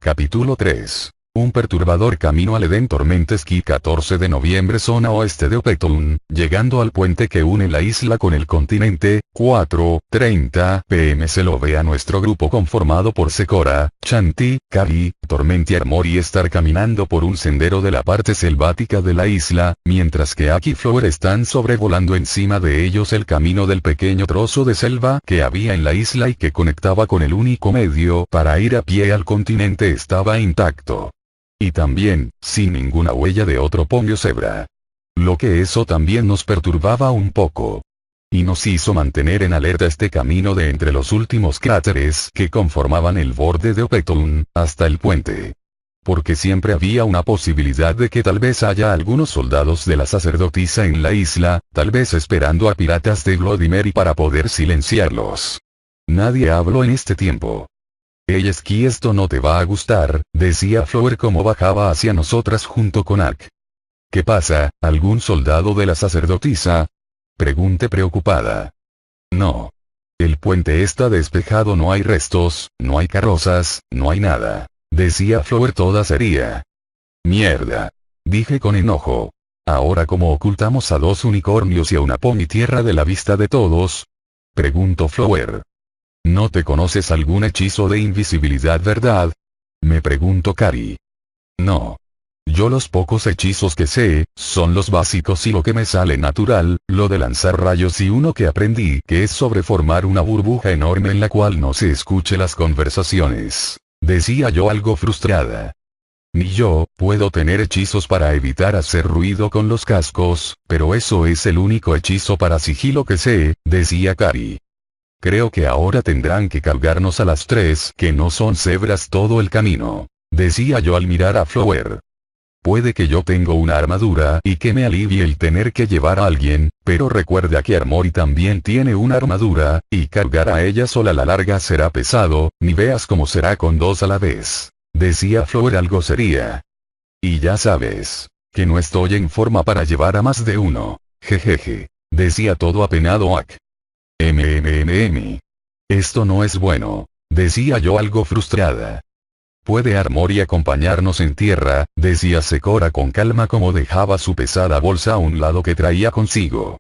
Capítulo 3. Un perturbador camino al Edén Tormentesky 14 de noviembre zona oeste de Opetun, llegando al puente que une la isla con el continente, 4:30 p.m. se lo ve a nuestro grupo conformado por Secora, Chanti, Kari, Torment y Armor y estar caminando por un sendero de la parte selvática de la isla, mientras que Aki y Flower están sobrevolando encima de ellos el camino del pequeño trozo de selva que había en la isla y que conectaba con el único medio para ir a pie al continente estaba intacto. Y también, sin ninguna huella de otro ponyo cebra. Lo que eso también nos perturbaba un poco. Y nos hizo mantener en alerta este camino de entre los últimos cráteres que conformaban el borde de Opetun, hasta el puente. Porque siempre había una posibilidad de que tal vez haya algunos soldados de la sacerdotisa en la isla, tal vez esperando a piratas de Vladimir para poder silenciarlos. Nadie habló en este tiempo. «Ey, Esqui, esto no te va a gustar», decía Flower como bajaba hacia nosotras junto con Ak. «¿Qué pasa, algún soldado de la sacerdotisa?», pregunté preocupada. «No. El puente está despejado, no hay restos, no hay carrozas, no hay nada», decía Flower toda seria. «Mierda», dije con enojo. «Ahora, ¿cómo ocultamos a dos unicornios y a una pony tierra de la vista de todos?», preguntó Flower. «¿No te conoces algún hechizo de invisibilidad, verdad?», me preguntó Kari. «No. Yo los pocos hechizos que sé, son los básicos y lo que me sale natural, lo de lanzar rayos y uno que aprendí que es sobre formar una burbuja enorme en la cual no se escuche las conversaciones», decía yo algo frustrada. «Ni yo, puedo tener hechizos para evitar hacer ruido con los cascos, pero eso es el único hechizo para sigilo que sé», decía Kari. «Creo que ahora tendrán que cargarnos a las tres que no son cebras todo el camino», decía yo al mirar a Flower. «Puede que yo tengo una armadura y que me alivie el tener que llevar a alguien, pero recuerda que Armory también tiene una armadura, y cargar a ella sola a la larga será pesado, ni veas cómo será con dos a la vez», decía Flower algo seria. «Y ya sabes, que no estoy en forma para llevar a más de uno, jejeje», decía todo apenado Ak. «Esto no es bueno», decía yo algo frustrada. «¿Puede Armory acompañarnos en tierra?», decía Secora con calma como dejaba su pesada bolsa a un lado que traía consigo.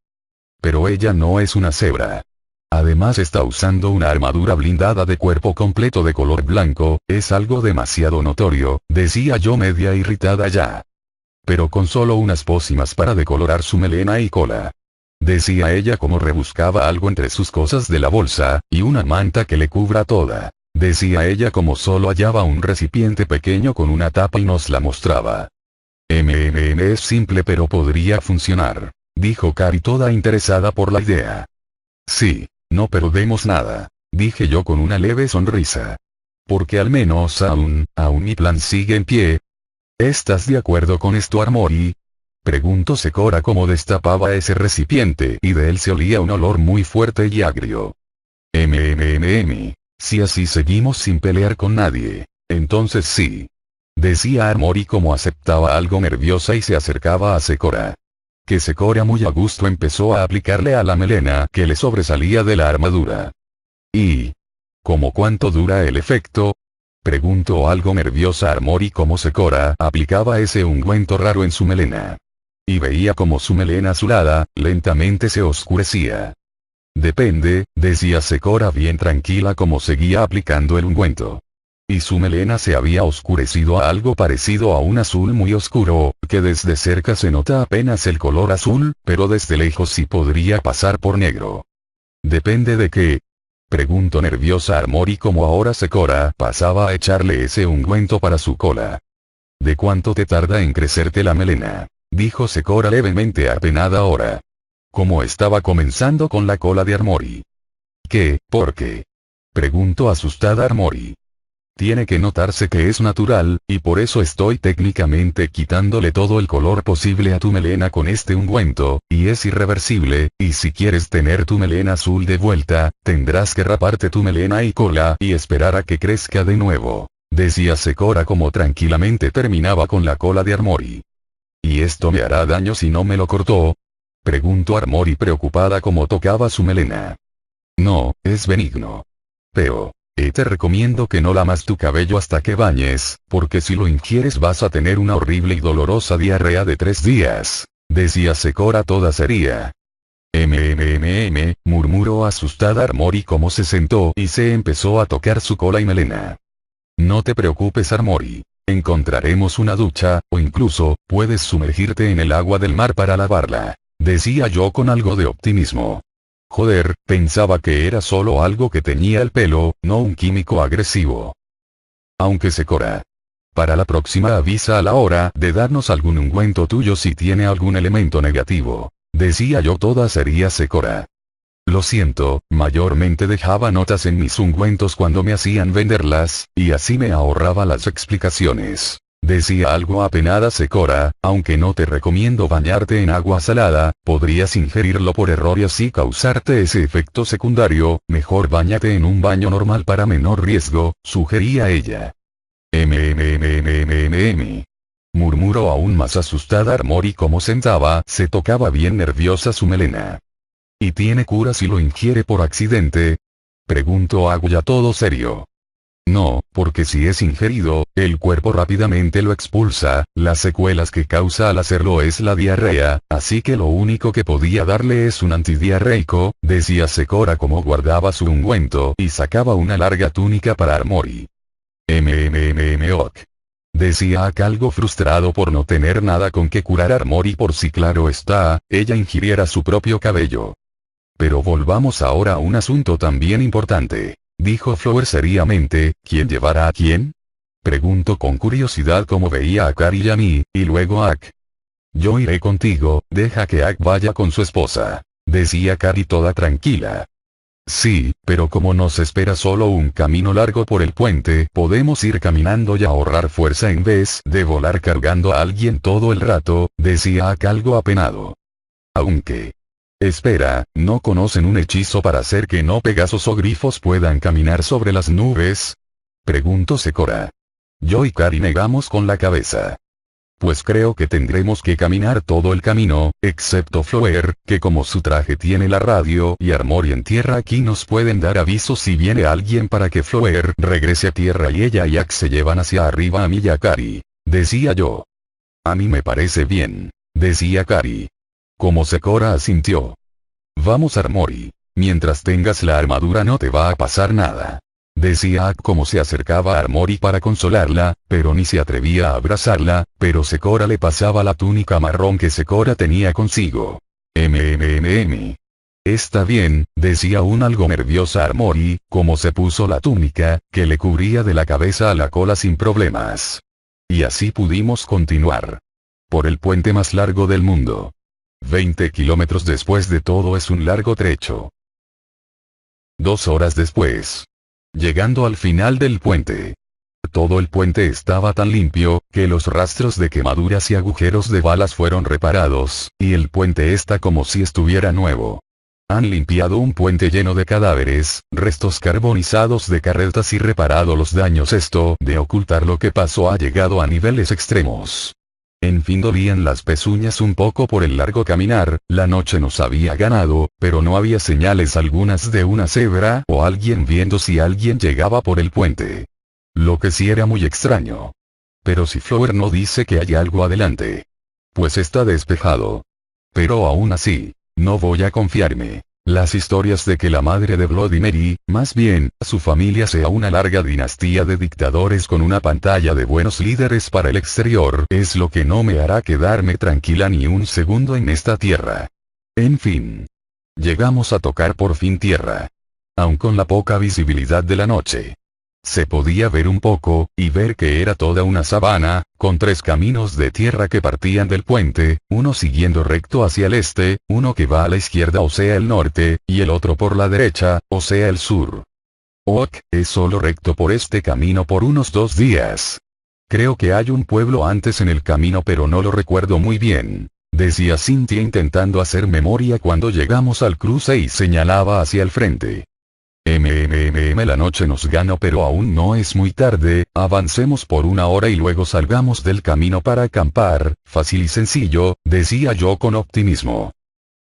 «Pero ella no es una cebra. Además está usando una armadura blindada de cuerpo completo de color blanco, es algo demasiado notorio», decía yo media irritada ya. «Pero con solo unas pócimas para decolorar su melena y cola», decía ella como rebuscaba algo entre sus cosas de la bolsa, «y una manta que le cubra toda», decía ella como solo hallaba un recipiente pequeño con una tapa y nos la mostraba. Es simple pero podría funcionar», dijo Kari toda interesada por la idea. «Sí, no perdemos nada», dije yo con una leve sonrisa. «Porque al menos aún mi plan sigue en pie». «¿Estás de acuerdo con esto, Armory?», preguntó Secora como destapaba ese recipiente y de él se olía un olor muy fuerte y agrio. Si así seguimos sin pelear con nadie, entonces sí», decía Armory como aceptaba algo nerviosa y se acercaba a Secora. Que Secora muy a gusto empezó a aplicarle a la melena que le sobresalía de la armadura. «¿Y cómo cuánto dura el efecto?», preguntó algo nerviosa Armory como Secora aplicaba ese ungüento raro en su melena. Y veía como su melena azulada, lentamente se oscurecía. «Depende», decía Secora bien tranquila como seguía aplicando el ungüento. Y su melena se había oscurecido a algo parecido a un azul muy oscuro, que desde cerca se nota apenas el color azul, pero desde lejos sí podría pasar por negro. «¿Depende de qué?», preguntó nerviosa Armory como ahora Secora pasaba a echarle ese ungüento para su cola. «¿De cuánto te tarda en crecerte la melena?», dijo Secora levemente apenada ahora. Como estaba comenzando con la cola de Armory. «¿Qué? ¿Por qué?», preguntó asustada Armory. «Tiene que notarse que es natural, y por eso estoy técnicamente quitándole todo el color posible a tu melena con este ungüento, y es irreversible, y si quieres tener tu melena azul de vuelta, tendrás que raparte tu melena y cola y esperar a que crezca de nuevo», decía Secora como tranquilamente terminaba con la cola de Armory. «¿Y esto me hará daño si no me lo cortó?», preguntó Armory preocupada como tocaba su melena. «No, es benigno. Pero, Te recomiendo que no lamas tu cabello hasta que bañes, porque si lo ingieres vas a tener una horrible y dolorosa diarrea de 3 días, decía Sakura toda seria. Murmuró asustada Armori como se sentó y se empezó a tocar su cola y melena. No te preocupes Armori. Encontraremos una ducha, o incluso, puedes sumergirte en el agua del mar para lavarla, decía yo con algo de optimismo. Joder, pensaba que era solo algo que teñía el pelo, no un químico agresivo. Aunque Sakura. Para la próxima avisa a la hora de darnos algún ungüento tuyo si tiene algún elemento negativo, decía yo toda seria Sakura. Lo siento, mayormente dejaba notas en mis ungüentos cuando me hacían venderlas, y así me ahorraba las explicaciones. Decía algo apenada Sakura, aunque no te recomiendo bañarte en agua salada, podrías ingerirlo por error y así causarte ese efecto secundario, mejor báñate en un baño normal para menor riesgo, sugería ella. Murmuró aún más asustada Armori como sentaba, se tocaba bien nerviosa su melena. ¿Y tiene cura si lo ingiere por accidente? Preguntó Aguya todo serio. No, porque si es ingerido, el cuerpo rápidamente lo expulsa, las secuelas que causa al hacerlo es la diarrea, así que lo único que podía darle es un antidiarreico, decía Sakura como guardaba su ungüento y sacaba una larga túnica para Armori. Ok. Decía Ak algo frustrado por no tener nada con que curar a Armori por si claro está, ella ingiriera su propio cabello. Pero volvamos ahora a un asunto también importante. Dijo Flower seriamente, ¿quién llevará a quién? Preguntó con curiosidad cómo veía a Kari y a mí, y luego a Ak. Yo iré contigo, deja que Ak vaya con su esposa, decía Kari toda tranquila. Sí, pero como nos espera solo un camino largo por el puente, podemos ir caminando y ahorrar fuerza en vez de volar cargando a alguien todo el rato, decía Ak algo apenado. Aunque... Espera, ¿no conocen un hechizo para hacer que no Pegasos o grifos puedan caminar sobre las nubes? Preguntó Sakura. Yo y Kari negamos con la cabeza. Pues creo que tendremos que caminar todo el camino, excepto Flower, que como su traje tiene la radio y Armori en tierra aquí nos pueden dar aviso si viene alguien para que Flower regrese a tierra y ella y Ak se llevan hacia arriba a mí y a Kari, decía yo. A mí me parece bien, decía Kari. Como Sakura asintió. Vamos Armori. Mientras tengas la armadura no te va a pasar nada. Decía Ak como se acercaba a Armori para consolarla, pero ni se atrevía a abrazarla, pero Sakura le pasaba la túnica marrón que Sakura tenía consigo. Está bien, decía aún algo nerviosa Armori, como se puso la túnica, que le cubría de la cabeza a la cola sin problemas. Y así pudimos continuar. Por el puente más largo del mundo. 20 kilómetros después de todo es un largo trecho. 2 horas después. Llegando al final del puente. Todo el puente estaba tan limpio, que los rastros de quemaduras y agujeros de balas fueron reparados, y el puente está como si estuviera nuevo. Han limpiado un puente lleno de cadáveres, restos carbonizados de carretas y reparado los daños. Esto de ocultar lo que pasó ha llegado a niveles extremos. En fin dolían las pezuñas un poco por el largo caminar, la noche nos había ganado, pero no había señales algunas de una cebra o alguien viendo si alguien llegaba por el puente. Lo que sí era muy extraño. Pero si Flower no dice que hay algo adelante. Pues está despejado. Pero aún así, no voy a confiarme. Las historias de que la madre de Bloody Mary, más bien, su familia sea una larga dinastía de dictadores con una pantalla de buenos líderes para el exterior, es lo que no me hará quedarme tranquila ni un segundo en esta tierra. En fin. Llegamos a tocar por fin tierra. Aun con la poca visibilidad de la noche. Se podía ver un poco, y ver que era toda una sabana, con 3 caminos de tierra que partían del puente, uno siguiendo recto hacia el este, uno que va a la izquierda o sea el norte, y el otro por la derecha, o sea el sur. Ok, es solo recto por este camino por unos 2 días. Creo que hay un pueblo antes en el camino pero no lo recuerdo muy bien, decía Cynthia intentando hacer memoria cuando llegamos al cruce y señalaba hacia el frente. La noche nos ganó pero aún no es muy tarde, avancemos por 1 hora y luego salgamos del camino para acampar, fácil y sencillo, decía yo con optimismo.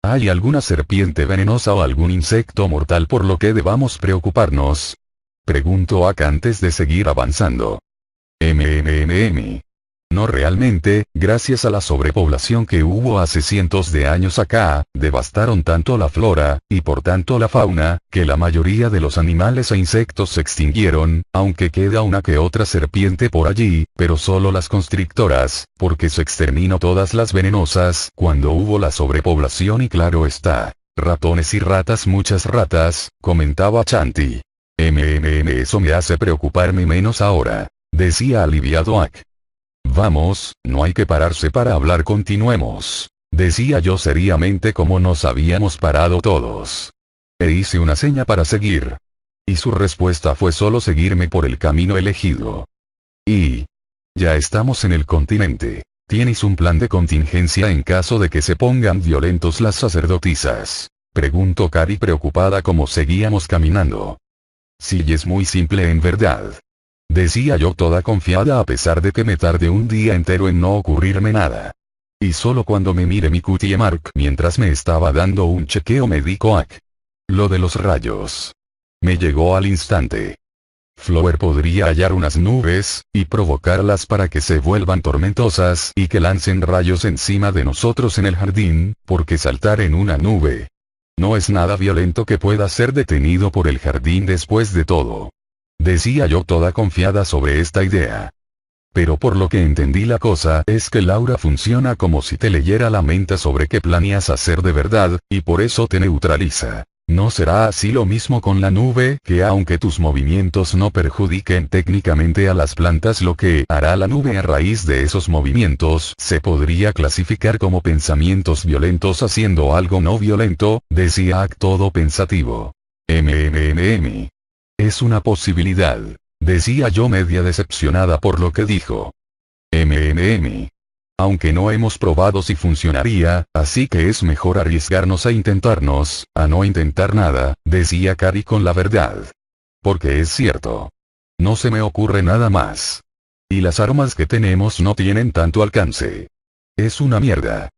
¿Hay alguna serpiente venenosa o algún insecto mortal por lo que debamos preocuparnos? Preguntó Ak antes de seguir avanzando. No realmente, gracias a la sobrepoblación que hubo hace cientos de años acá, devastaron tanto la flora, y por tanto la fauna, que la mayoría de los animales e insectos se extinguieron, aunque queda una que otra serpiente por allí, pero solo las constrictoras, porque se exterminó todas las venenosas cuando hubo la sobrepoblación y claro está, ratones y ratas, muchas ratas, comentaba Chanti. Eso me hace preocuparme menos ahora, decía aliviado Ak. Vamos, no hay que pararse para hablar, continuemos, decía yo seriamente como nos habíamos parado todos. E hice una seña para seguir. Y su respuesta fue solo seguirme por el camino elegido. Y... ya estamos en el continente. ¿Tienes un plan de contingencia en caso de que se pongan violentos las sacerdotisas? Preguntó Kari preocupada como seguíamos caminando. Sí, es muy simple en verdad. Decía yo toda confiada a pesar de que me tardé un día entero en no ocurrirme nada. Y solo cuando me miré mi cutie mark mientras me estaba dando un chequeo me dijo Ak. Lo de los rayos. Me llegó al instante. Flower podría hallar unas nubes, y provocarlas para que se vuelvan tormentosas y que lancen rayos encima de nosotros en el jardín, porque saltar en una nube no es nada violento que pueda ser detenido por el jardín después de todo. Decía yo toda confiada sobre esta idea. Pero por lo que entendí la cosa es que Laura funciona como si te leyera la mente sobre qué planeas hacer de verdad, y por eso te neutraliza. ¿No será así lo mismo con la nube, que aunque tus movimientos no perjudiquen técnicamente a las plantas, lo que hará la nube a raíz de esos movimientos se podría clasificar como pensamientos violentos haciendo algo no violento? Decía Ak todo pensativo. Es una posibilidad, decía yo media decepcionada por lo que dijo. Aunque no hemos probado si funcionaría, así que es mejor arriesgarnos a intentarnos, a no intentar nada, decía Kari con la verdad. Porque es cierto. No se me ocurre nada más. Y las armas que tenemos no tienen tanto alcance. Es una mierda.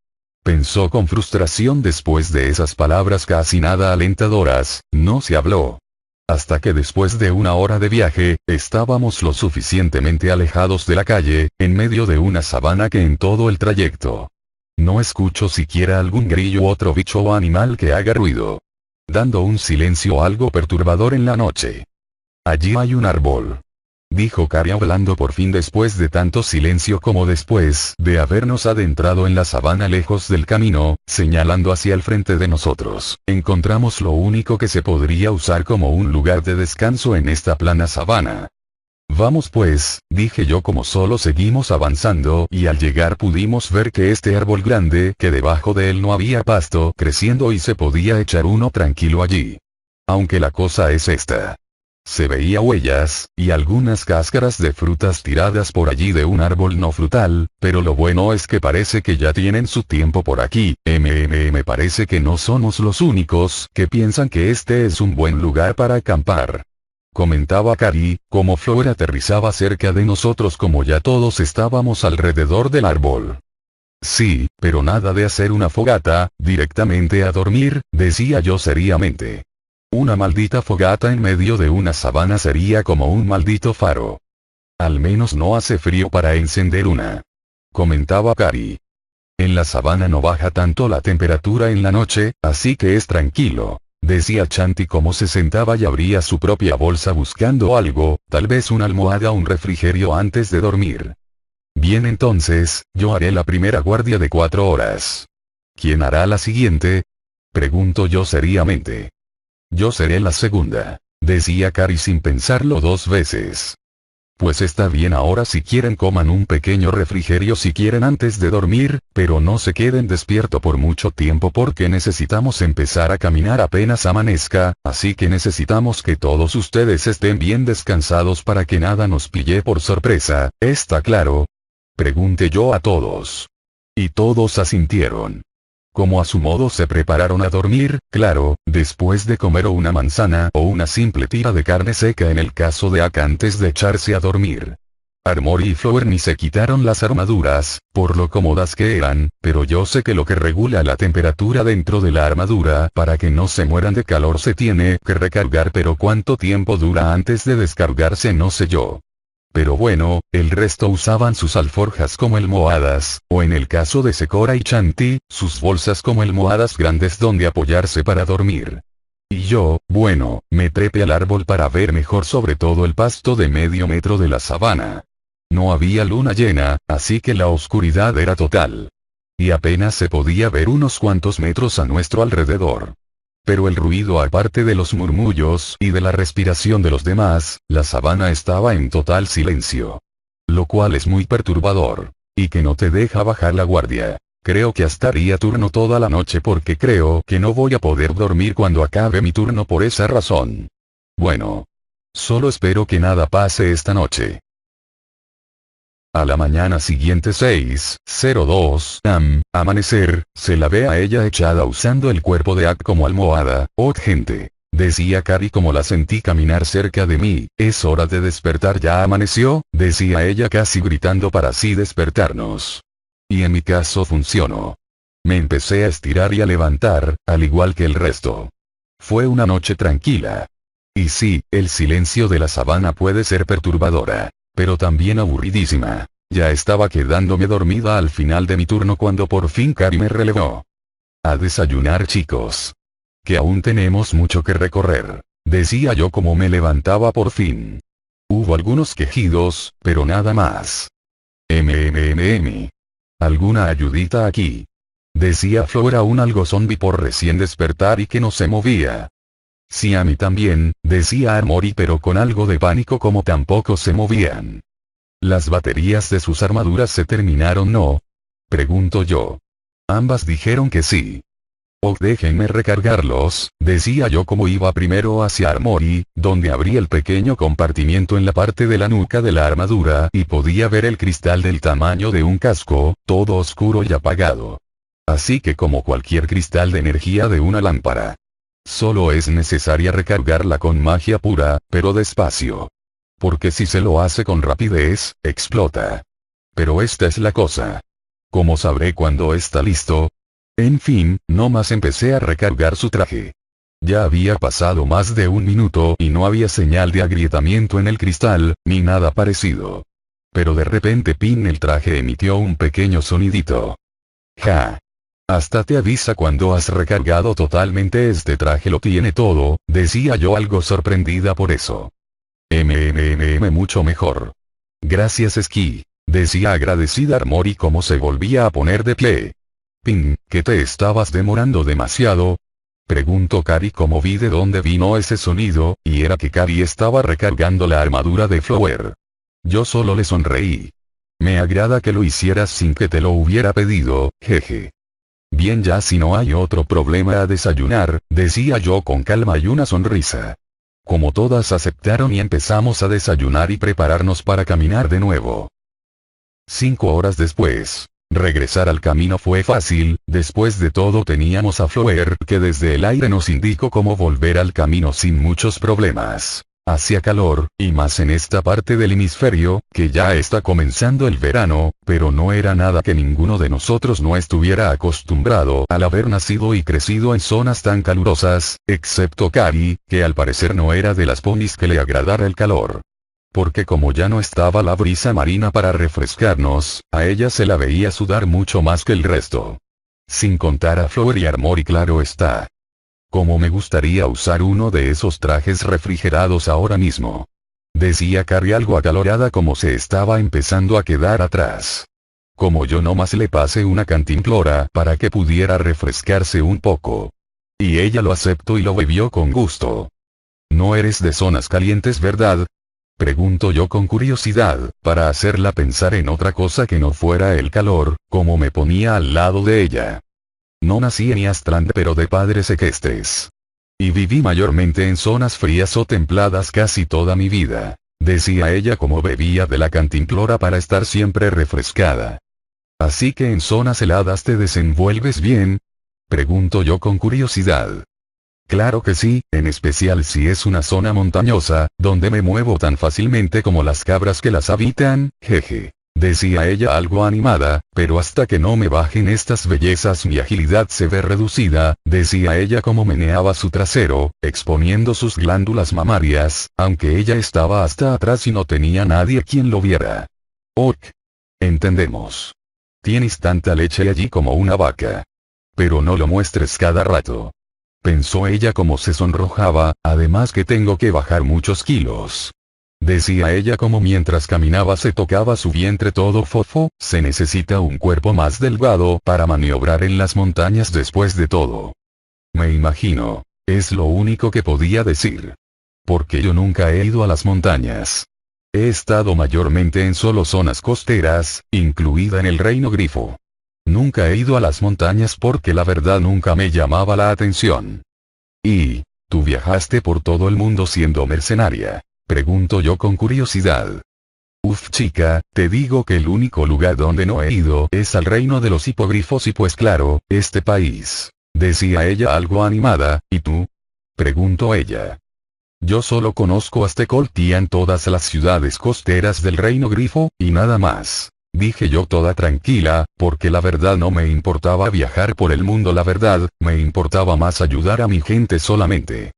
Pensó con frustración después de esas palabras casi nada alentadoras, no se habló. Hasta que después de una hora de viaje, estábamos lo suficientemente alejados de la calle, en medio de una sabana que en todo el trayecto no escucho siquiera algún grillo u otro bicho o animal que haga ruido. Dando un silencio algo perturbador en la noche. Allí hay un árbol. Dijo Kari hablando por fin después de tanto silencio como después de habernos adentrado en la sabana lejos del camino, señalando hacia el frente de nosotros. Encontramos lo único que se podría usar como un lugar de descanso en esta plana sabana. Vamos pues, dije yo como solo seguimos avanzando y al llegar pudimos ver que este árbol grande, que debajo de él no había pasto creciendo y se podía echar uno tranquilo allí. Aunque la cosa es esta. Se veía huellas, y algunas cáscaras de frutas tiradas por allí de un árbol no frutal, pero lo bueno es que parece que ya tienen su tiempo por aquí. Me parece que no somos los únicos que piensan que este es un buen lugar para acampar. Comentaba Kari, como Flower aterrizaba cerca de nosotros como ya todos estábamos alrededor del árbol. Sí, pero nada de hacer una fogata, directamente a dormir, decía yo seriamente. Una maldita fogata en medio de una sabana sería como un maldito faro. Al menos no hace frío para encender una. Comentaba Kari. En la sabana no baja tanto la temperatura en la noche, así que es tranquilo. Decía Chanti como se sentaba y abría su propia bolsa buscando algo, tal vez una almohada o un refrigerio antes de dormir. Bien, entonces, yo haré la primera guardia de 4 horas. ¿Quién hará la siguiente? Pregunto yo seriamente. Yo seré la segunda, decía Kari sin pensarlo 2 veces. Pues está bien, ahora si quieren coman un pequeño refrigerio si quieren antes de dormir, pero no se queden despierto por mucho tiempo porque necesitamos empezar a caminar apenas amanezca, así que necesitamos que todos ustedes estén bien descansados para que nada nos pille por sorpresa, ¿está claro? Pregunté yo a todos. Y todos asintieron. Como a su modo se prepararon a dormir, claro, después de comer una manzana o una simple tira de carne seca en el caso de Ak antes de echarse a dormir. Armory y Flower ni se quitaron las armaduras, por lo cómodas que eran, pero yo sé que lo que regula la temperatura dentro de la armadura para que no se mueran de calor se tiene que recargar, pero cuánto tiempo dura antes de descargarse no sé yo. Pero bueno, el resto usaban sus alforjas como almohadas, o en el caso de Sekora y Shanti, sus bolsas como almohadas grandes donde apoyarse para dormir. Y yo, bueno, me trepé al árbol para ver mejor sobre todo el pasto de medio metro de la sabana. No había luna llena, así que la oscuridad era total. Y apenas se podía ver unos cuantos metros a nuestro alrededor. Pero el ruido, aparte de los murmullos y de la respiración de los demás, la sabana estaba en total silencio. Lo cual es muy perturbador. Y que no te deja bajar la guardia. Creo que hasta haría turno toda la noche porque creo que no voy a poder dormir cuando acabe mi turno por esa razón. Bueno. Solo espero que nada pase esta noche. A la mañana siguiente 6:02 am, amanecer, se la ve a ella echada usando el cuerpo de Ak como almohada. Oh gente. Decía Kari como la sentí caminar cerca de mí. Es hora de despertar, ya amaneció, decía ella casi gritando para así despertarnos. Y en mi caso funcionó. Me empecé a estirar y a levantar, al igual que el resto. Fue una noche tranquila. Y sí, el silencio de la sabana puede ser perturbadora. Pero también aburridísima. Ya estaba quedándome dormida al final de mi turno cuando por fin Kari me relevó. A desayunar, chicos. Que aún tenemos mucho que recorrer, decía yo como me levantaba por fin. Hubo algunos quejidos, pero nada más. ¿Alguna ayudita aquí? Decía Flora aún algo zombie por recién despertar y que no se movía. Sí, a mí también, decía Armory, pero con algo de pánico como tampoco se movían. ¿Las baterías de sus armaduras se terminaron, no? Pregunto yo. Ambas dijeron que sí. Oh, déjenme recargarlos, decía yo como iba primero hacia Armory, donde abrí el pequeño compartimiento en la parte de la nuca de la armadura y podía ver el cristal del tamaño de un casco, todo oscuro y apagado. Así que como cualquier cristal de energía de una lámpara. Solo es necesaria recargarla con magia pura, pero despacio. Porque si se lo hace con rapidez, explota. Pero esta es la cosa. ¿Cómo sabré cuándo está listo? En fin, no más empecé a recargar su traje. Ya había pasado más de un minuto y no había señal de agrietamiento en el cristal, ni nada parecido. Pero de repente el traje emitió un pequeño sonidito. Ja. Hasta te avisa cuando has recargado totalmente, este traje lo tiene todo, decía yo algo sorprendida por eso. Mucho mejor. Gracias Ski, decía agradecida Armory como se volvía a poner de pie. ¿Que te estabas demorando demasiado? Preguntó Kari como vi de dónde vino ese sonido, y era que Kari estaba recargando la armadura de Flower. Yo solo le sonreí. Me agrada que lo hicieras sin que te lo hubiera pedido, jeje. Bien, ya si no hay otro problema, a desayunar, decía yo con calma y una sonrisa. Como todas aceptaron y empezamos a desayunar y prepararnos para caminar de nuevo. 5 horas después. Regresar al camino fue fácil, después de todo teníamos a Flower que desde el aire nos indicó cómo volver al camino sin muchos problemas. Hacía calor, y más en esta parte del hemisferio, que ya está comenzando el verano, pero no era nada que ninguno de nosotros no estuviera acostumbrado al haber nacido y crecido en zonas tan calurosas, excepto Kari, que al parecer no era de las ponis que le agradara el calor. Porque como ya no estaba la brisa marina para refrescarnos, a ella se la veía sudar mucho más que el resto. Sin contar a Flower y Armory, claro está. Como me gustaría usar uno de esos trajes refrigerados ahora mismo. Decía Kari algo acalorada como se estaba empezando a quedar atrás. Como yo nomás le pasé una cantimplora para que pudiera refrescarse un poco. Y ella lo aceptó y lo bebió con gusto. No eres de zonas calientes, ¿verdad? Pregunto yo con curiosidad, para hacerla pensar en otra cosa que no fuera el calor, como me ponía al lado de ella. No nací en Istland, pero de padres equestres. Y viví mayormente en zonas frías o templadas casi toda mi vida, decía ella como bebía de la cantimplora para estar siempre refrescada. Así que en zonas heladas te desenvuelves bien. Pregunto yo con curiosidad. Claro que sí, en especial si es una zona montañosa, donde me muevo tan fácilmente como las cabras que las habitan, jeje. Decía ella algo animada, pero hasta que no me bajen estas bellezas mi agilidad se ve reducida, decía ella como meneaba su trasero, exponiendo sus glándulas mamarias, aunque ella estaba hasta atrás y no tenía nadie quien lo viera. Ok. Entendemos. Tienes tanta leche allí como una vaca. Pero no lo muestres cada rato. Pensó ella como se sonrojaba, además que tengo que bajar muchos kilos. Decía ella como mientras caminaba se tocaba su vientre todo fofo, se necesita un cuerpo más delgado para maniobrar en las montañas después de todo. Me imagino. Es lo único que podía decir. Porque yo nunca he ido a las montañas. He estado mayormente en solo zonas costeras, incluida en el Reino Grifo. Nunca he ido a las montañas porque la verdad nunca me llamaba la atención. ¿Y tú viajaste por todo el mundo siendo mercenaria? Pregunto yo con curiosidad. Uf chica, te digo que el único lugar donde no he ido es al reino de los hipogrifos y pues claro, este país. Decía ella algo animada, ¿y tú? Preguntó ella. Yo solo conozco Aztecoltía en todas las ciudades costeras del reino grifo, y nada más. Dije yo toda tranquila, porque la verdad no me importaba viajar por el mundo, la verdad, me importaba más ayudar a mi gente solamente.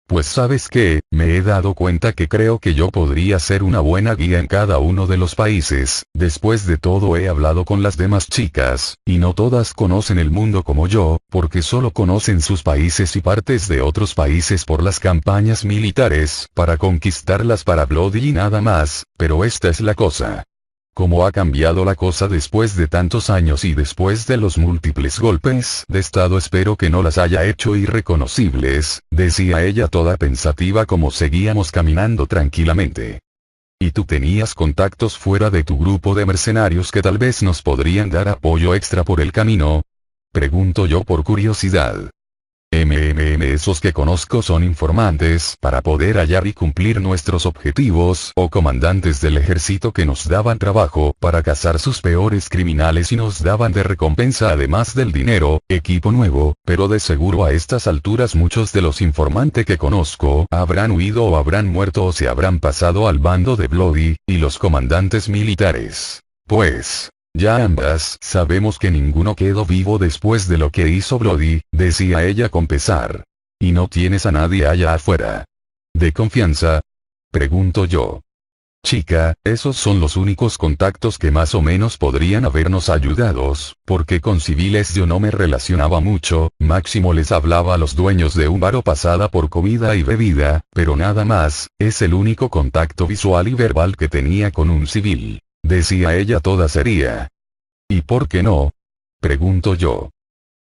Pues sabes qué, me he dado cuenta que creo que yo podría ser una buena guía en cada uno de los países, después de todo he hablado con las demás chicas, y no todas conocen el mundo como yo, porque solo conocen sus países y partes de otros países por las campañas militares, para conquistarlas para Bloody y nada más, pero esta es la cosa. Cómo ha cambiado la cosa después de tantos años y después de los múltiples golpes de estado, espero que no las haya hecho irreconocibles, decía ella toda pensativa como seguíamos caminando tranquilamente. ¿Y tú tenías contactos fuera de tu grupo de mercenarios que tal vez nos podrían dar apoyo extra por el camino? Pregunto yo por curiosidad. Esos que conozco son informantes para poder hallar y cumplir nuestros objetivos o comandantes del ejército que nos daban trabajo para cazar sus peores criminales y nos daban de recompensa además del dinero, equipo nuevo, pero de seguro a estas alturas muchos de los informantes que conozco habrán huido o habrán muerto o se habrán pasado al bando de Bloody, y los comandantes militares. Pues... ya ambas sabemos que ninguno quedó vivo después de lo que hizo Bloody, decía ella con pesar. ¿Y no tienes a nadie allá afuera? ¿De confianza? Pregunto yo. Chica, esos son los únicos contactos que más o menos podrían habernos ayudado, porque con civiles yo no me relacionaba mucho, máximo les hablaba a los dueños de un bar o pasada por comida y bebida, pero nada más, es el único contacto visual y verbal que tenía con un civil. Decía ella toda seria. ¿Y por qué no? Pregunto yo.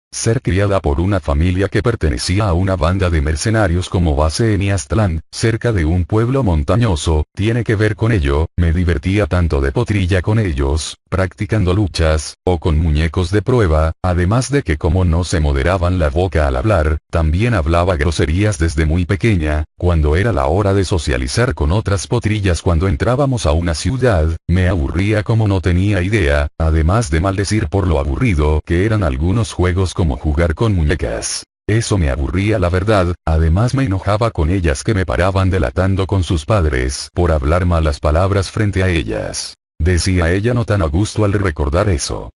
Ser criada por una familia que pertenecía a una banda de mercenarios como base en Aztlán, cerca de un pueblo montañoso, tiene que ver con ello, me divertía tanto de potrilla con ellos, practicando luchas, o con muñecos de prueba, además de que como no se moderaban la boca al hablar, también hablaba groserías desde muy pequeña, cuando era la hora de socializar con otras potrillas cuando entrábamos a una ciudad, me aburría como no tenía idea, además de maldecir por lo aburrido que eran algunos juegos como jugar con muñecas. Eso me aburría la verdad, además me enojaba con ellas que me paraban delatando con sus padres por hablar malas palabras frente a ellas. Decía ella no tan a gusto al recordar eso.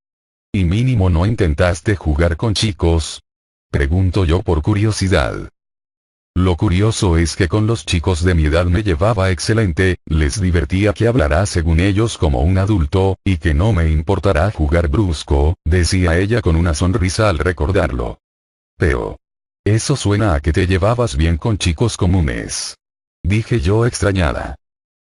¿Y mínimo no intentaste jugar con chicos? Pregunto yo por curiosidad. Lo curioso es que con los chicos de mi edad me llevaba excelente, les divertía que hablará según ellos como un adulto, y que no me importará jugar brusco, decía ella con una sonrisa al recordarlo. Pero... eso suena a que te llevabas bien con chicos comunes. Dije yo extrañada.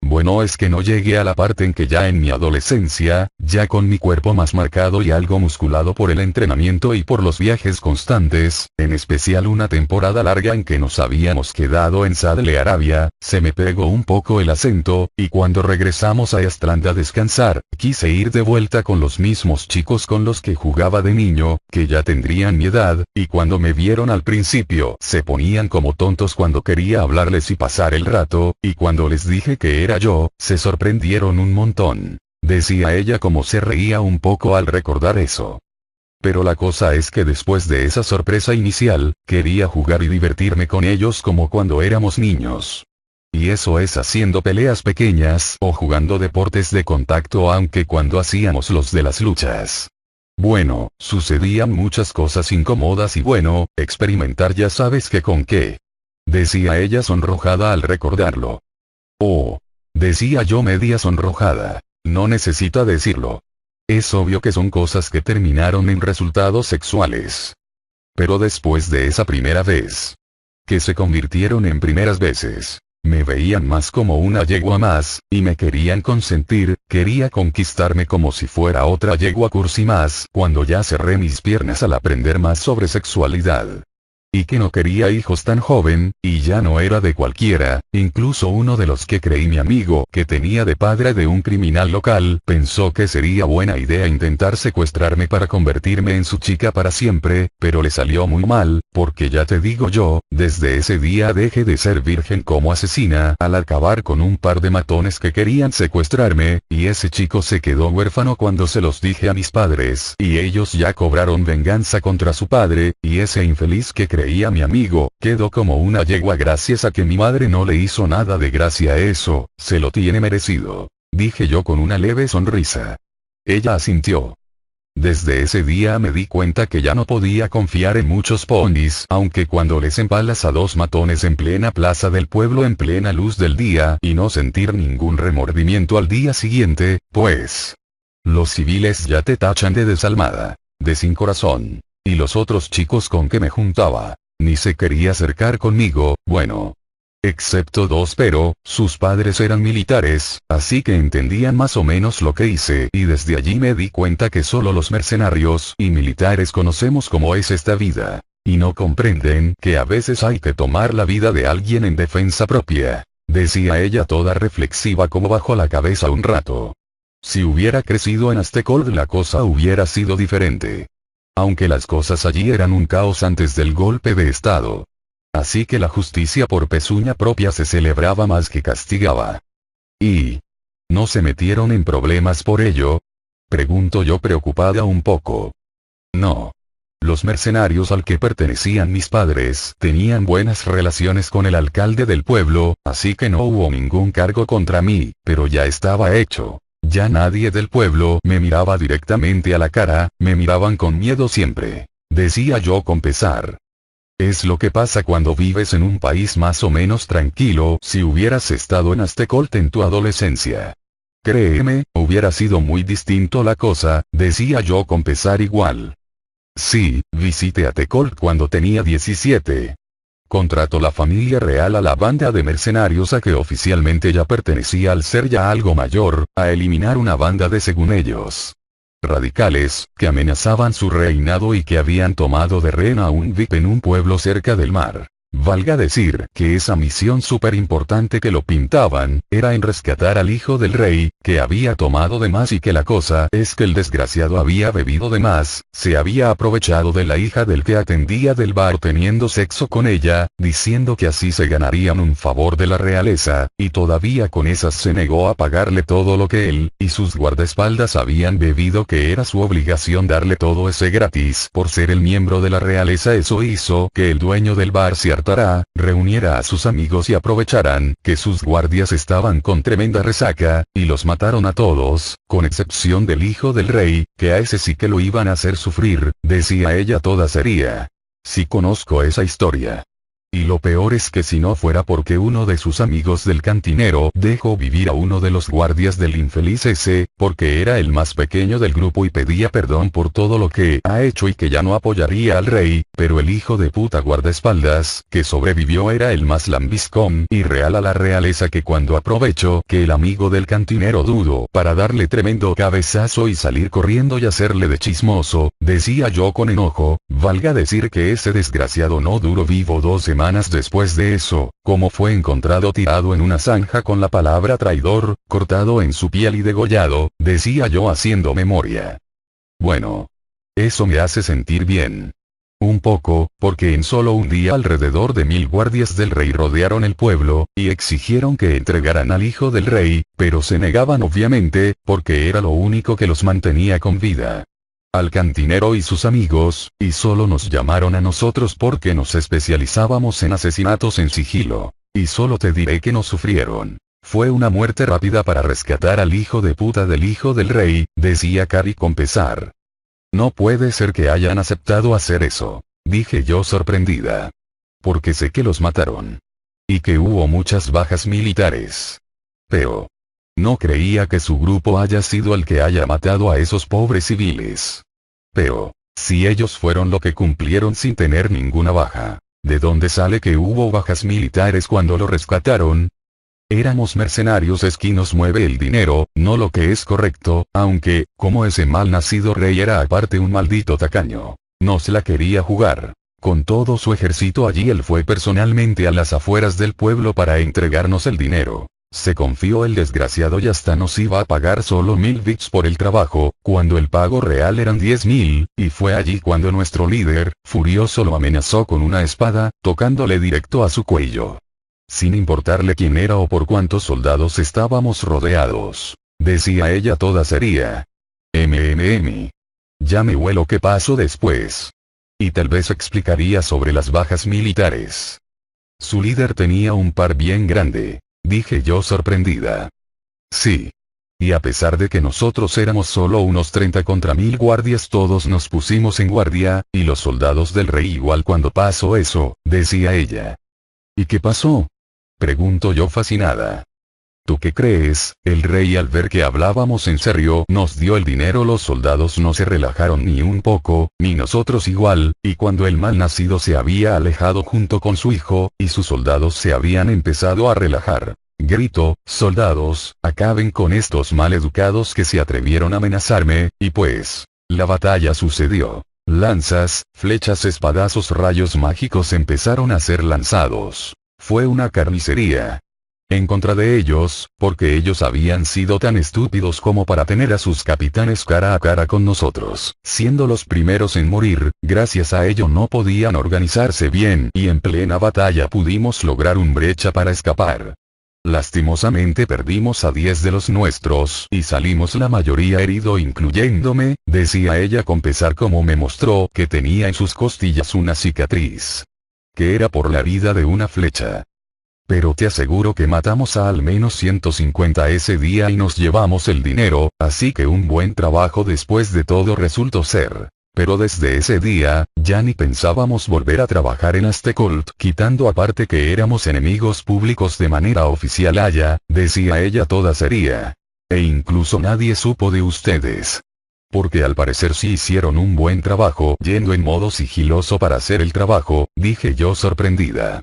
Bueno, es que no llegué a la parte en que ya en mi adolescencia, ya con mi cuerpo más marcado y algo musculado por el entrenamiento y por los viajes constantes, en especial una temporada larga en que nos habíamos quedado en Sadle Arabia, se me pegó un poco el acento, y cuando regresamos a Aztlán a descansar, quise ir de vuelta con los mismos chicos con los que jugaba de niño, que ya tendrían mi edad, y cuando me vieron al principio se ponían como tontos cuando quería hablarles y pasar el rato, y cuando les dije que era yo, se sorprendieron un montón. Decía ella como se reía un poco al recordar eso. Pero la cosa es que después de esa sorpresa inicial, quería jugar y divertirme con ellos como cuando éramos niños. Y eso es haciendo peleas pequeñas o jugando deportes de contacto, aunque cuando hacíamos los de las luchas. Bueno, sucedían muchas cosas incómodas y bueno, experimentar ya sabes que con qué. Decía ella sonrojada al recordarlo. Oh. Decía yo media sonrojada. No necesita decirlo. Es obvio que son cosas que terminaron en resultados sexuales. Pero después de esa primera vez, que se convirtieron en primeras veces, me veían más como una yegua más, y me querían consentir, quería conquistarme como si fuera otra yegua cursi más, cuando ya cerré mis piernas al aprender más sobre sexualidad. Y que no quería hijos tan joven, y ya no era de cualquiera, incluso uno de los que creí mi amigo que tenía de padre de un criminal local, pensó que sería buena idea intentar secuestrarme para convertirme en su chica para siempre, pero le salió muy mal, porque ya te digo yo, desde ese día dejé de ser virgen como asesina al acabar con un par de matones que querían secuestrarme, y ese chico se quedó huérfano cuando se los dije a mis padres, y ellos ya cobraron venganza contra su padre, y ese infeliz que creía mi amigo, quedó como una yegua gracias a que mi madre no le hizo nada de gracia a eso, se lo tiene merecido. Dije yo con una leve sonrisa. Ella asintió. Desde ese día me di cuenta que ya no podía confiar en muchos ponis, aunque cuando les empalas a dos matones en plena plaza del pueblo en plena luz del día y no sentir ningún remordimiento al día siguiente, pues los civiles ya te tachan de desalmada, de sin corazón. Y los otros chicos con que me juntaba, ni se quería acercar conmigo, bueno. Excepto dos, pero, sus padres eran militares, así que entendían más o menos lo que hice, y desde allí me di cuenta que solo los mercenarios y militares conocemos cómo es esta vida. Y no comprenden que a veces hay que tomar la vida de alguien en defensa propia. Decía ella toda reflexiva como bajó la cabeza un rato. Si hubiera crecido en Aztecold la cosa hubiera sido diferente. Aunque las cosas allí eran un caos antes del golpe de estado. Así que la justicia por pezuña propia se celebraba más que castigaba. ¿Y no se metieron en problemas por ello? Pregunto yo preocupada un poco. No. Los mercenarios al que pertenecían mis padres tenían buenas relaciones con el alcalde del pueblo, así que no hubo ningún cargo contra mí, pero ya estaba hecho. Ya nadie del pueblo me miraba directamente a la cara, me miraban con miedo siempre. Decía yo con pesar. Es lo que pasa cuando vives en un país más o menos tranquilo. Si hubieras estado en Aztecolt en tu adolescencia, créeme, hubiera sido muy distinto la cosa, decía yo con pesar igual. Sí, visité Aztecolt cuando tenía 17. Contrató la familia real a la banda de mercenarios a que oficialmente ya pertenecía al ser ya algo mayor, a eliminar una banda de según ellos radicales, que amenazaban su reinado y que habían tomado de rehén a un VIP en un pueblo cerca del mar. Valga decir que esa misión súper importante que lo pintaban, era en rescatar al hijo del rey, que había tomado de más y que la cosa es que el desgraciado había bebido de más, se había aprovechado de la hija del que atendía del bar teniendo sexo con ella, diciendo que así se ganarían un favor de la realeza, y todavía con esas se negó a pagarle todo lo que él y sus guardaespaldas habían bebido, que era su obligación darle todo ese gratis por ser el miembro de la realeza. Eso hizo que el dueño del bar se reuniera a sus amigos y aprovecharan que sus guardias estaban con tremenda resaca, y los mataron a todos, con excepción del hijo del rey, que a ese sí que lo iban a hacer sufrir, decía ella toda seria. Sí conozco esa historia. Y lo peor es que si no fuera porque uno de sus amigos del cantinero dejó vivir a uno de los guardias del infeliz ese, porque era el más pequeño del grupo y pedía perdón por todo lo que ha hecho y que ya no apoyaría al rey, pero el hijo de puta guardaespaldas que sobrevivió era el más lambiscón y real a la realeza, que cuando aprovechó que el amigo del cantinero dudó para darle tremendo cabezazo y salir corriendo y hacerle de chismoso, decía yo con enojo, valga decir que ese desgraciado no duró vivo 2 semanas después de eso, como fue encontrado tirado en una zanja con la palabra traidor, cortado en su piel y degollado, decía yo haciendo memoria. Bueno. Eso me hace sentir bien. Un poco, porque en solo un día alrededor de 1000 guardias del rey rodearon el pueblo, y exigieron que entregaran al hijo del rey, pero se negaban obviamente, porque era lo único que los mantenía con vida. al cantinero y sus amigos, y solo nos llamaron a nosotros porque nos especializábamos en asesinatos en sigilo. Y solo te diré que no sufrieron. Fue una muerte rápida para rescatar al hijo de puta del hijo del rey, decía Carrie con pesar. No puede ser que hayan aceptado hacer eso, dije yo sorprendida. Porque sé que los mataron. Y que hubo muchas bajas militares. Pero no creía que su grupo haya sido el que haya matado a esos pobres civiles. Pero si ellos fueron lo que cumplieron sin tener ninguna baja, ¿de dónde sale que hubo bajas militares cuando lo rescataron? Éramos mercenarios, es quien nos mueve el dinero, no lo que es correcto, aunque, como ese mal nacido rey era aparte un maldito tacaño, no se la quería jugar. Con todo su ejército allí él fue personalmente a las afueras del pueblo para entregarnos el dinero. Se confió el desgraciado y hasta nos iba a pagar solo 1000 bits por el trabajo, cuando el pago real eran 10.000, y fue allí cuando nuestro líder, furioso, lo amenazó con una espada, tocándole directo a su cuello. Sin importarle quién era o por cuántos soldados estábamos rodeados. Decía ella toda seria. Ya me huelo qué pasó después. Y tal vez explicaría sobre las bajas militares. Su líder tenía un par bien grande, dije yo sorprendida. Sí. Y a pesar de que nosotros éramos solo unos 30 contra 1000 guardias, todos nos pusimos en guardia, y los soldados del rey igual cuando pasó eso, decía ella. ¿Y qué pasó? Pregunto yo fascinada. ¿Tú qué crees? El rey, al ver que hablábamos en serio, nos dio el dinero. Los soldados no se relajaron ni un poco, ni nosotros igual, y cuando el mal nacido se había alejado junto con su hijo, y sus soldados se habían empezado a relajar, gritó: soldados, acaben con estos maleducados que se atrevieron a amenazarme, y pues, la batalla sucedió. Lanzas, flechas, espadazos, rayos mágicos empezaron a ser lanzados. Fue una carnicería. En contra de ellos, porque ellos habían sido tan estúpidos como para tener a sus capitanes cara a cara con nosotros, siendo los primeros en morir. Gracias a ello no podían organizarse bien y en plena batalla pudimos lograr un brecha para escapar. Lastimosamente perdimos a 10 de los nuestros y salimos la mayoría herido incluyéndome, decía ella con pesar, como me mostró que tenía en sus costillas una cicatriz. Que era por la herida de una flecha. Pero te aseguro que matamos a al menos 150 ese día y nos llevamos el dinero, así que un buen trabajo después de todo resultó ser. Pero desde ese día, ya ni pensábamos volver a trabajar en Aztecolt, quitando aparte que éramos enemigos públicos de manera oficial allá, decía ella toda seria. E incluso nadie supo de ustedes. Porque al parecer sí hicieron un buen trabajo yendo en modo sigiloso para hacer el trabajo, dije yo sorprendida.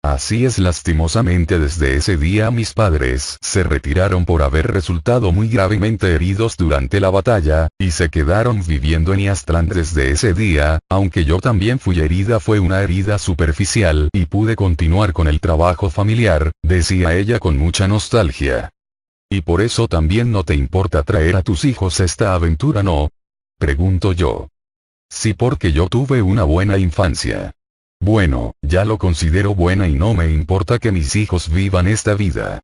Así es, lastimosamente desde ese día mis padres se retiraron por haber resultado muy gravemente heridos durante la batalla, y se quedaron viviendo en Aztlán desde ese día. Aunque yo también fui herida, fue una herida superficial y pude continuar con el trabajo familiar, decía ella con mucha nostalgia. ¿Y por eso también no te importa traer a tus hijos a esta aventura, no? Pregunto yo. Sí, porque yo tuve una buena infancia. Bueno, ya lo considero buena y no me importa que mis hijos vivan esta vida.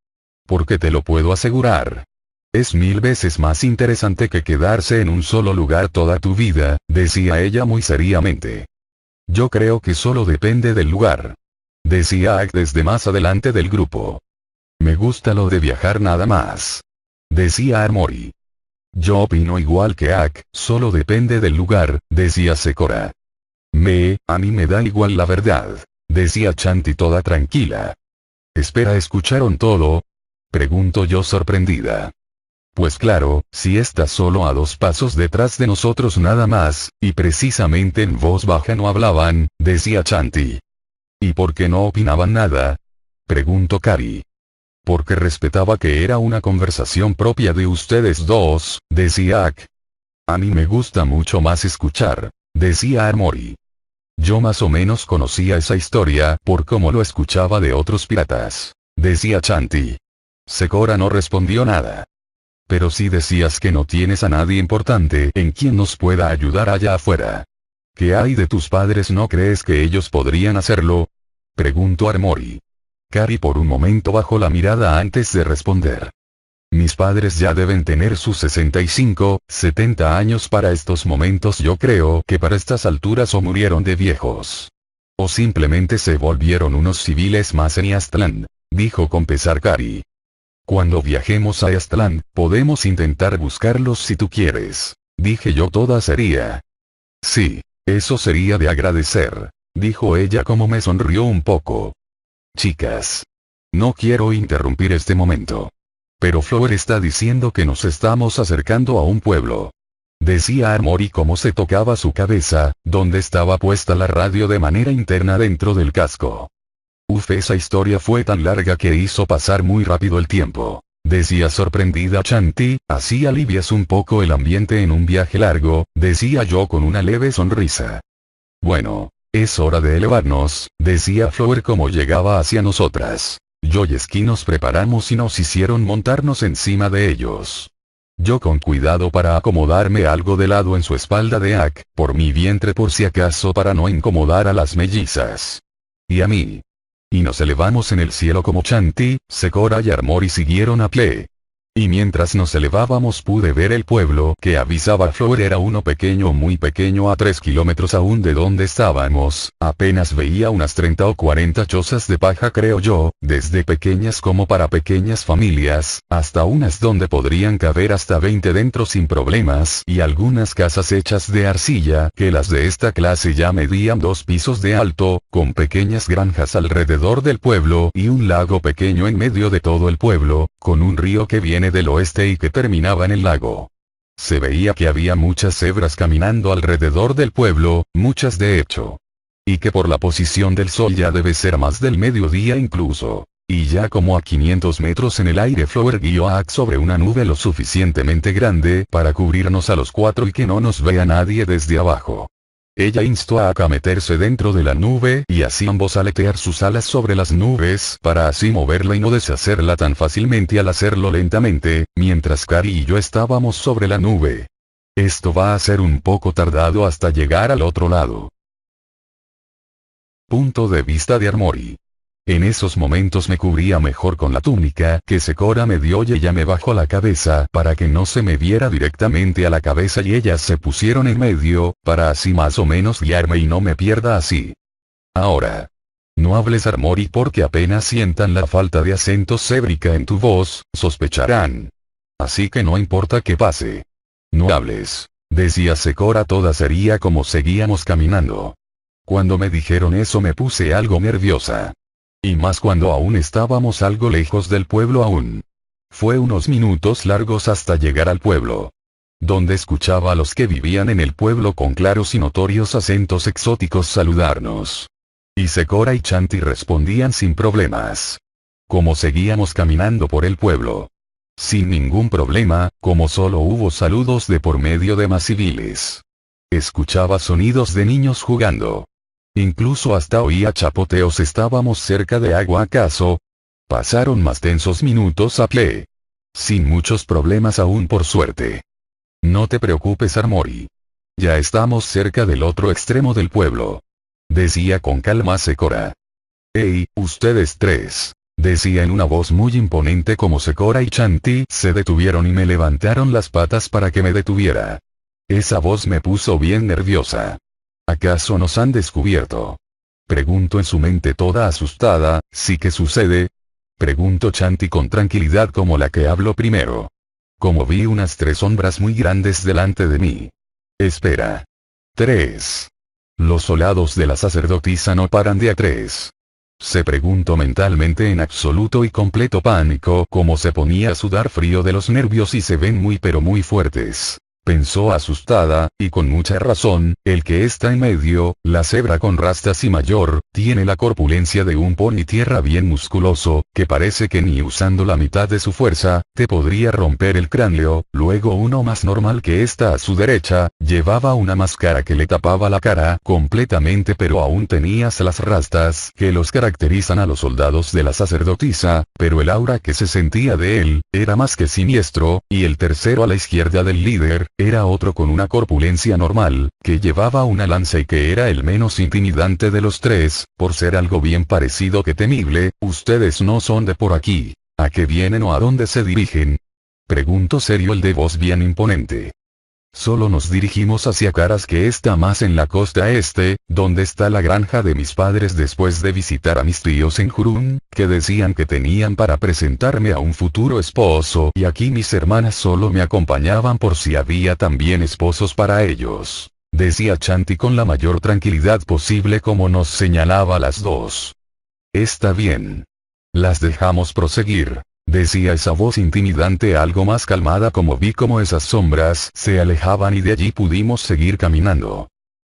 Porque te lo puedo asegurar. Es 1000 veces más interesante que quedarse en un solo lugar toda tu vida, decía ella muy seriamente. Yo creo que solo depende del lugar. Decía Ak desde más adelante del grupo. Me gusta lo de viajar nada más. Decía Armory. Yo opino igual que Ak, solo depende del lugar, decía Sekora. A mí me da igual la verdad, decía Chanti toda tranquila. Espera, ¿escucharon todo? Pregunto yo sorprendida. Pues claro, si estás solo a 2 pasos detrás de nosotros nada más, y precisamente en voz baja no hablaban, decía Chanti. ¿Y por qué no opinaban nada? Preguntó Carrie. Porque respetaba que era una conversación propia de ustedes dos, decía Ak. A mí me gusta mucho más escuchar, decía Armory. Yo más o menos conocía esa historia por cómo lo escuchaba de otros piratas, decía Chanti. Sekora no respondió nada. Pero si decías que no tienes a nadie importante en quien nos pueda ayudar allá afuera. ¿Qué hay de tus padres? ¿No crees que ellos podrían hacerlo? Preguntó Armory. Carrie por un momento bajó la mirada antes de responder. Mis padres ya deben tener sus 65, 70 años para estos momentos. Yo creo que para estas alturas o murieron de viejos. O simplemente se volvieron unos civiles más en Aztlán, dijo con pesar Kari. Cuando viajemos a Aztlán, podemos intentar buscarlos si tú quieres, dije yo toda seria. Sí, eso sería de agradecer, dijo ella como me sonrió un poco. Chicas. No quiero interrumpir este momento. Pero Flower está diciendo que nos estamos acercando a un pueblo. Decía Armory como se tocaba su cabeza, donde estaba puesta la radio de manera interna dentro del casco. Esa historia fue tan larga que hizo pasar muy rápido el tiempo. Decía sorprendida Shanti, así alivias un poco el ambiente en un viaje largo, decía yo con una leve sonrisa. Bueno, es hora de elevarnos, decía Flower como llegaba hacia nosotras. Yo y Ski nos preparamos y nos hicieron montarnos encima de ellos. Yo con cuidado para acomodarme algo de lado en su espalda de Ak, por mi vientre por si acaso para no incomodar a las mellizas. Y a mí. Y nos elevamos en el cielo como Shanti, Sekora y Armory siguieron a pie. Y mientras nos elevábamos pude ver el pueblo que avisaba Flower era uno pequeño muy pequeño a 3 kilómetros aún de donde estábamos, apenas veía unas 30 o 40 chozas de paja creo yo, desde pequeñas como para pequeñas familias, hasta unas donde podrían caber hasta 20 dentro sin problemas y algunas casas hechas de arcilla que las de esta clase ya medían 2 pisos de alto, con pequeñas granjas alrededor del pueblo y un lago pequeño en medio de todo el pueblo, con un río que viene del oeste y que terminaba en el lago. Se veía que había muchas cebras caminando alrededor del pueblo, muchas de hecho. Y que por la posición del sol ya debe ser más del mediodía incluso. Y ya como a 500 metros en el aire Flower guió a Ak sobre una nube lo suficientemente grande para cubrirnos a los 4 y que no nos vea nadie desde abajo. Ella instó a Ak a meterse dentro de la nube y así ambos aletear sus alas sobre las nubes para así moverla y no deshacerla tan fácilmente al hacerlo lentamente, mientras Kari y yo estábamos sobre la nube. Esto va a ser un poco tardado hasta llegar al otro lado. Punto de vista de Armory. En esos momentos me cubría mejor con la túnica que Sekora me dio y ella me bajó la cabeza para que no se me viera directamente a la cabeza y ellas se pusieron en medio, para así más o menos guiarme y no me pierda así. Ahora. No hables Armory porque apenas sientan la falta de acento sébrica en tu voz, sospecharán. Así que no importa qué pase. No hables, decía Sekora toda seria como seguíamos caminando. Cuando me dijeron eso me puse algo nerviosa. Y más cuando aún estábamos algo lejos del pueblo aún. Fue unos minutos largos hasta llegar al pueblo. Donde escuchaba a los que vivían en el pueblo con claros y notorios acentos exóticos saludarnos. Y Sekora y Shanti respondían sin problemas. Como seguíamos caminando por el pueblo. Sin ningún problema, como solo hubo saludos de por medio de más civiles. Escuchaba sonidos de niños jugando. Incluso hasta oía chapoteos. ¿Estábamos cerca de agua acaso? Pasaron más tensos minutos a pie. Sin muchos problemas aún por suerte. No te preocupes Armory. Ya estamos cerca del otro extremo del pueblo. Decía con calma Sekora. Hey, ustedes tres. Decía en una voz muy imponente como Sekora y Shanti se detuvieron y me levantaron las patas para que me detuviera. Esa voz me puso bien nerviosa. ¿Acaso nos han descubierto? Pregunto en su mente toda asustada, ¿sí que sucede? Preguntó Shanti con tranquilidad como la que habló primero. Como vi unas 3 sombras muy grandes delante de mí. Espera. 3. Los soldados de la sacerdotisa no paran de a 3. Se preguntó mentalmente en absoluto y completo pánico como se ponía a sudar frío de los nervios y se ven muy pero muy fuertes. Pensó asustada, y con mucha razón, el que está en medio, la cebra con rastas y mayor, tiene la corpulencia de un pony tierra bien musculoso, que parece que ni usando la mitad de su fuerza, te podría romper el cráneo. Luego uno más normal que está a su derecha, llevaba una máscara que le tapaba la cara completamente pero aún tenías las rastas que los caracterizan a los soldados de la sacerdotisa, pero el aura que se sentía de él, era más que siniestro, y el tercero a la izquierda del líder, era otro con una corpulencia normal, que llevaba una lanza y que era el menos intimidante de los 3, por ser algo bien parecido que temible. Ustedes no son de por aquí. ¿A qué vienen o a dónde se dirigen? Preguntó serio el de voz bien imponente. Solo nos dirigimos hacia Caras, que está más en la costa este, donde está la granja de mis padres, después de visitar a mis tíos en Jurún, que decían que tenían para presentarme a un futuro esposo, y aquí mis hermanas solo me acompañaban por si había también esposos para ellos. Decía Chanti con la mayor tranquilidad posible, como nos señalaba a las dos. Está bien. Las dejamos proseguir. Decía esa voz intimidante algo más calmada, como vi como esas sombras se alejaban, y de allí pudimos seguir caminando.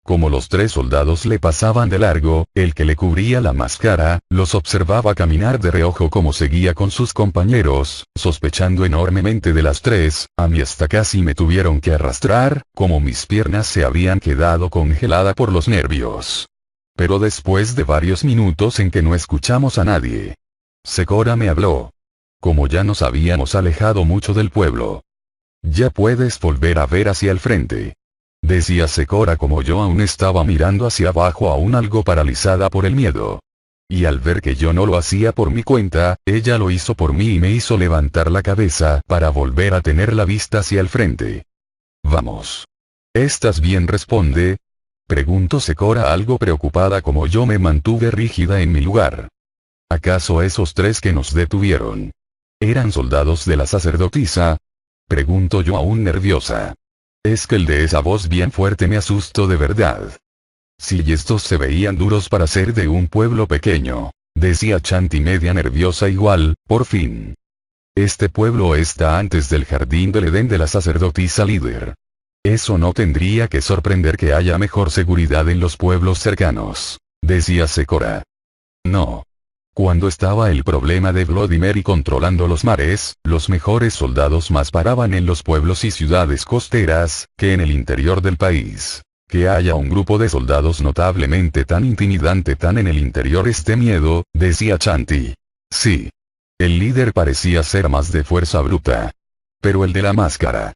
Como los tres soldados le pasaban de largo, el que le cubría la máscara, los observaba caminar de reojo como seguía con sus compañeros, sospechando enormemente de las tres. A mí hasta casi me tuvieron que arrastrar, como mis piernas se habían quedado congeladas por los nervios. Pero después de varios minutos en que no escuchamos a nadie, Secora me habló. Como ya nos habíamos alejado mucho del pueblo. Ya puedes volver a ver hacia el frente. Decía Secora, como yo aún estaba mirando hacia abajo, aún algo paralizada por el miedo. Y al ver que yo no lo hacía por mi cuenta, ella lo hizo por mí y me hizo levantar la cabeza para volver a tener la vista hacia el frente. Vamos. ¿Estás bien? Responde. Preguntó Secora algo preocupada, como yo me mantuve rígida en mi lugar. ¿Acaso esos tres que nos detuvieron eran soldados de la sacerdotisa? Pregunto yo aún nerviosa. Es que el de esa voz bien fuerte me asustó de verdad. Sí, y estos se veían duros para ser de un pueblo pequeño, decía Chanti media nerviosa igual. Por fin. Este pueblo está antes del jardín del Edén de la sacerdotisa líder. Eso no tendría que sorprender que haya mejor seguridad en los pueblos cercanos, decía Secora. No. Cuando estaba el problema de Vladimir y controlando los mares, los mejores soldados más paraban en los pueblos y ciudades costeras, que en el interior del país. Que haya un grupo de soldados notablemente tan intimidante tan en el interior es de miedo, decía Chanti. Sí. El líder parecía ser más de fuerza bruta. Pero el de la máscara,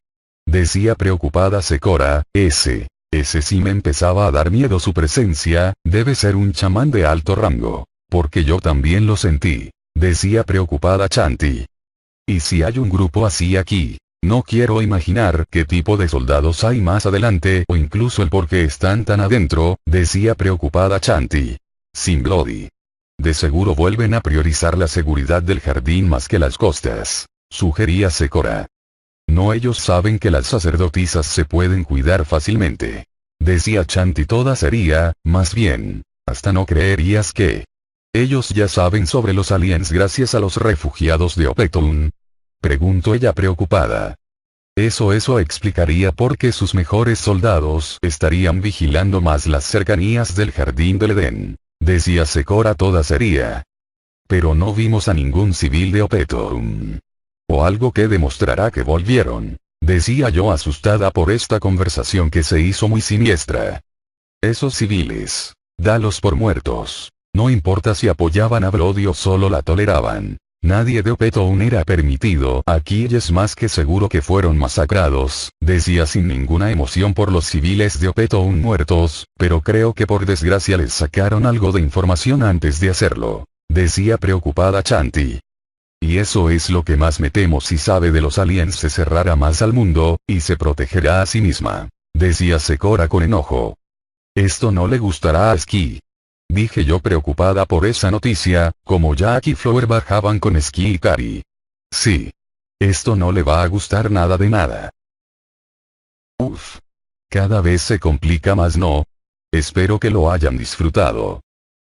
decía preocupada Secora, ese sí me empezaba a dar miedo su presencia, debe ser un chamán de alto rango. Porque yo también lo sentí, decía preocupada Chanti. ¿Y si hay un grupo así aquí? No quiero imaginar qué tipo de soldados hay más adelante, o incluso el por qué están tan adentro, decía preocupada Chanti. Sin Bloody. De seguro vuelven a priorizar la seguridad del jardín más que las costas, sugería Secora. No, ellos saben que las sacerdotisas se pueden cuidar fácilmente, decía Chanti toda seria. Más bien, hasta no creerías que ellos ya saben sobre los aliens gracias a los refugiados de Opetun. Preguntó ella preocupada. Eso explicaría por qué sus mejores soldados estarían vigilando más las cercanías del jardín del Edén, decía Secora toda seria. Pero no vimos a ningún civil de Opetun. O algo que demostrará que volvieron, decía yo asustada por esta conversación que se hizo muy siniestra. Esos civiles, dalos por muertos. No importa si apoyaban a Bloody o solo la toleraban. Nadie de Opetun era permitido aquí y es más que seguro que fueron masacrados, decía sin ninguna emoción por los civiles de Opetun muertos, pero creo que por desgracia les sacaron algo de información antes de hacerlo, decía preocupada Chanti. Y eso es lo que más me temo, si sabe de los aliens se cerrará más al mundo, y se protegerá a sí misma, decía Secora con enojo. Esto no le gustará a Ski. Dije yo preocupada por esa noticia, como Jack y Flower bajaban con Ski y Kari. Sí. Esto no le va a gustar nada de nada. Uf. Cada vez se complica más, ¿no? Espero que lo hayan disfrutado.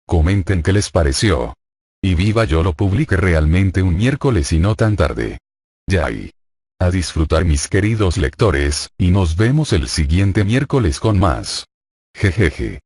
Comenten qué les pareció. Y viva yo lo publique realmente un miércoles y no tan tarde. Yay. A disfrutar mis queridos lectores, y nos vemos el siguiente miércoles con más. Jejeje.